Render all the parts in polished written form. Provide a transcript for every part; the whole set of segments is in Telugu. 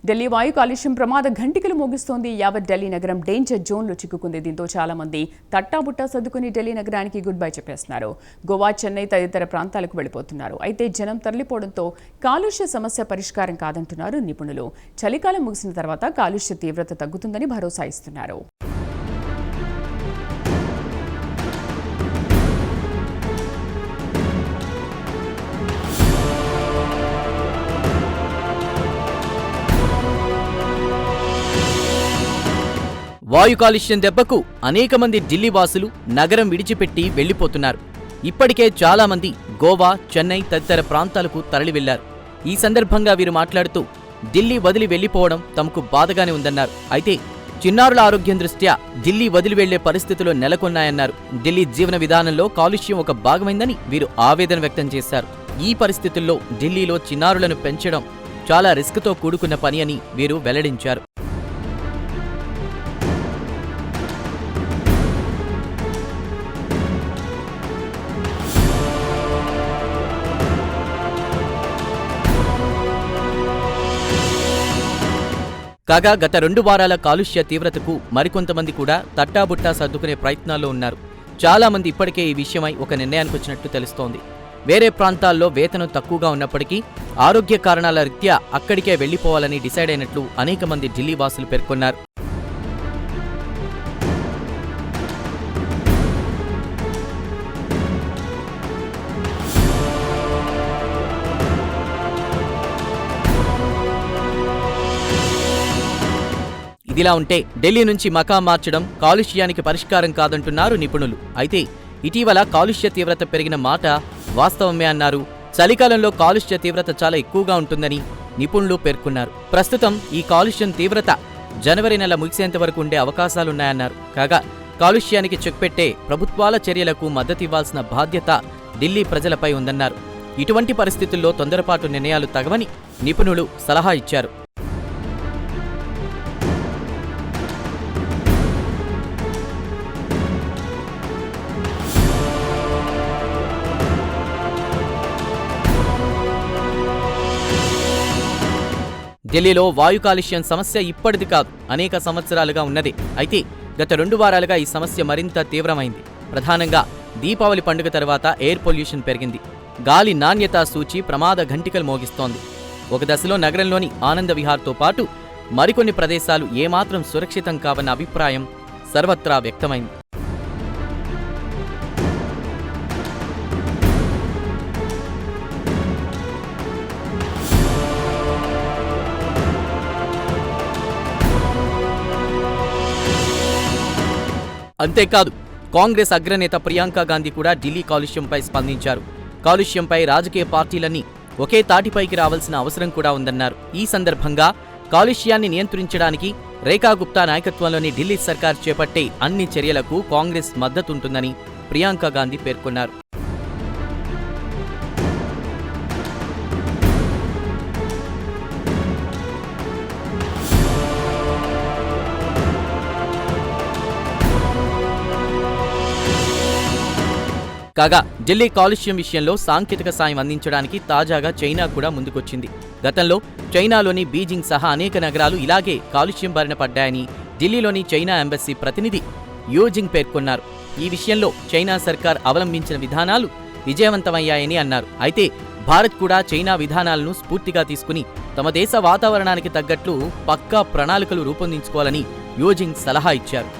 ఢిల్లీ వాయు కాలుష్యం ప్రమాద ఘంటికలు మోగిస్తోంది. యావత్ ఢిల్లీ నగరం డేంజర్ జోన్లో చిక్కుకుంది. దీంతో చాలా మంది తట్టాబుట్టా సర్దుకుని ఢిల్లీ నగరానికి గుడ్ బై చెప్పేస్తున్నారు. గోవా, చెన్నై తదితర ప్రాంతాలకు వెళ్లిపోతున్నారు. అయితే జనం తరలిపోవడంతో కాలుష్య సమస్య పరిష్కారం కాదంటున్నారు నిపుణులు. చలికాలం ముగిసిన తర్వాత కాలుష్య తీవ్రత తగ్గుతుందని భరోసా ఇస్తున్నారు. వాయు కాలుష్యం దెబ్బకు అనేక మంది ఢిల్లీ వాసులు నగరం విడిచిపెట్టి వెళ్లిపోతున్నారు. ఇప్పటికే చాలా మంది గోవా, చెన్నై తదితర ప్రాంతాలకు తరలి వెళ్లారు. ఈ సందర్భంగా వీరు మాట్లాడుతూ ఢిల్లీ వదిలి వెళ్లిపోవడం తమకు బాధగానే ఉందన్నారు. అయితే చిన్నారుల ఆరోగ్యం దృష్ట్యా ఢిల్లీ వదిలి వెళ్లే పరిస్థితులు నెలకొన్నాయన్నారు. ఢిల్లీ జీవన విధానంలో కాలుష్యం ఒక భాగమైందని వీరు ఆవేదన వ్యక్తం చేశారు. ఈ పరిస్థితుల్లో ఢిల్లీలో చిన్నారులను పెంచడం చాలా రిస్క్తో కూడుకున్న పని అని వీరు వెల్లడించారు. కాగా గత 2 వారాల కాలుష్య తీవ్రతకు మరికొంతమంది కూడా తట్టాబుట్టా సర్దుకునే ప్రయత్నాల్లో ఉన్నారు. చాలా మంది ఇప్పటికే ఈ విషయమై ఒక నిర్ణయానికి వచ్చినట్టు తెలుస్తోంది. వేరే ప్రాంతాల్లో వేతనం తక్కువగా ఉన్నప్పటికీ ఆరోగ్య కారణాల రీత్యా అక్కడికే వెళ్లిపోవాలని డిసైడ్ అయినట్లు అనేక మంది ఢిల్లీ వాసులు పేర్కొన్నారు. ఇదిలా ఉంటే ఢిల్లీ నుంచి మకాం మార్చడం కాలుష్యానికి పరిష్కారం కాదంటున్నారు నిపుణులు. అయితే ఇటీవల కాలుష్య తీవ్రత పెరిగిన మాట వాస్తవమే అన్నారు. చలికాలంలో కాలుష్య తీవ్రత చాలా ఎక్కువగా ఉంటుందని నిపుణులు పేర్కొన్నారు. ప్రస్తుతం ఈ కాలుష్యం తీవ్రత జనవరి నెల ముగిసేంత వరకు ఉండే అవకాశాలున్నాయన్నారు. కాగా కాలుష్యానికి చెక్ పెట్టే ప్రభుత్వాల చర్యలకు మద్దతివ్వాల్సిన బాధ్యత ఢిల్లీ ప్రజలపై ఉందన్నారు. ఇటువంటి పరిస్థితుల్లో తొందరపాటు నిర్ణయాలు తగవని నిపుణులు సలహా ఇచ్చారు. ఢిల్లీలో వాయు కాలుష్యం సమస్య ఇప్పటిది కాదు, అనేక సంవత్సరాలుగా ఉన్నది. అయితే గత 2 వారాలుగా ఈ సమస్య మరింత తీవ్రమైంది. ప్రధానంగా దీపావళి పండుగ తర్వాత ఎయిర్ పొల్యూషన్ పెరిగింది. గాలి నాణ్యతా సూచి ప్రమాద ఘంటికలు మోగిస్తోంది. ఒక దశలో నగరంలోని ఆనంద విహార్తో పాటు మరికొన్ని ప్రదేశాలు ఏమాత్రం సురక్షితం కావన్న అభిప్రాయం సర్వత్రా వ్యక్తమైంది. అంతేకాదు కాంగ్రెస్ అగ్రనేత ప్రియాంక గాంధీ కూడా ఢిల్లీ కాలుష్యంపై స్పందించారు. కాలుష్యంపై రాజకీయ పార్టీలన్నీ ఒకే తాటిపైకి రావాల్సిన అవసరం కూడా ఉందన్నారు. ఈ సందర్భంగా కాలుష్యాన్ని నియంత్రించడానికి రేఖా గుప్తా నాయకత్వంలోని ఢిల్లీ సర్కార్ చేపట్టే అన్ని చర్యలకు కాంగ్రెస్ మద్దతుంటుందని ప్రియాంక గాంధీ పేర్కొన్నారు. కాగా ఢిల్లీ కాలుష్యం విషయంలో సాంకేతిక సాయం అందించడానికి తాజాగా చైనా కూడా ముందుకొచ్చింది. గతంలో చైనాలోని బీజింగ్ సహా అనేక నగరాలు ఇలాగే కాలుష్యం బారిన పడ్డాయని ఢిల్లీలోని చైనా ఎంబసీ ప్రతినిధి యూజింగ్ పేర్కొన్నారు. ఈ విషయంలో చైనా సర్కార్ అవలంబించిన విధానాలు విజయవంతమయ్యాయని అన్నారు. అయితే భారత్ కూడా చైనా విధానాలను స్ఫూర్తిగా తీసుకుని తమ దేశ వాతావరణానికి తగ్గట్లు పక్కా ప్రణాళికలు రూపొందించుకోవాలని యూజింగ్ సలహా ఇచ్చారు.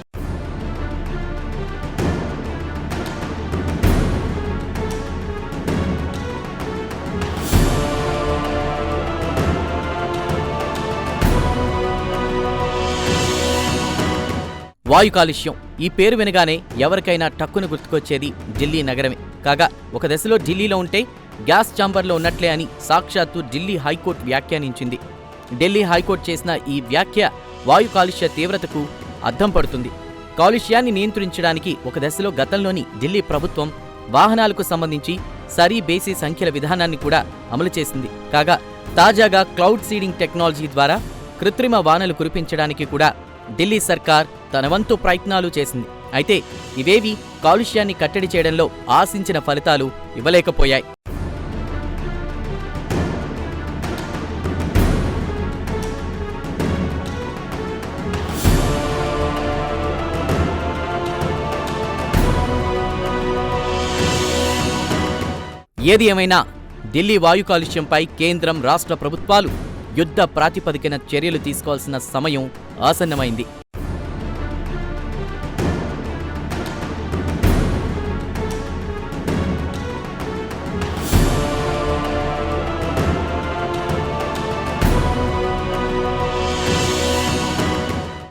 వాయు కాలుష్యం ఈ పేరు వినగానే ఎవరికైనా టక్కున గుర్తుకొచ్చేది ఢిల్లీ నగరమే. కాగా ఒక దశలో ఢిల్లీలో ఉంటే గ్యాస్ ఛాంబర్లో ఉన్నట్లే అని సాక్షాత్తు ఢిల్లీ హైకోర్టు వ్యాఖ్యానించింది. ఢిల్లీ హైకోర్టు చేసిన ఈ వ్యాఖ్య వాయు కాలుష్య తీవ్రతకు అద్దం పడుతుంది. కాలుష్యాన్ని నియంత్రించడానికి ఒక దశలో గతంలోని ఢిల్లీ ప్రభుత్వం వాహనాలకు సంబంధించి సరీ బేసి సంఖ్యల విధానాన్ని కూడా అమలు చేసింది. కాగా తాజాగా క్లౌడ్ సీడింగ్ టెక్నాలజీ ద్వారా కృత్రిమ వానలు కురిపించడానికి కూడా ఢిల్లీ సర్కార్ తన వంతు ప్రయత్నాలు చేసింది. అయితే ఇవేవి కాలుష్యాన్ని కట్టడి చేయడంలో ఆశించిన ఫలితాలు ఇవ్వలేకపోయాయి. ఏది ఏమైనా ఢిల్లీ వాయు కాలుష్యంపై కేంద్రం, రాష్ట్ర ప్రభుత్వాలు యుద్ధ ప్రాతిపదికన చర్యలు తీసుకోవాల్సిన సమయం ఆసన్నమైంది.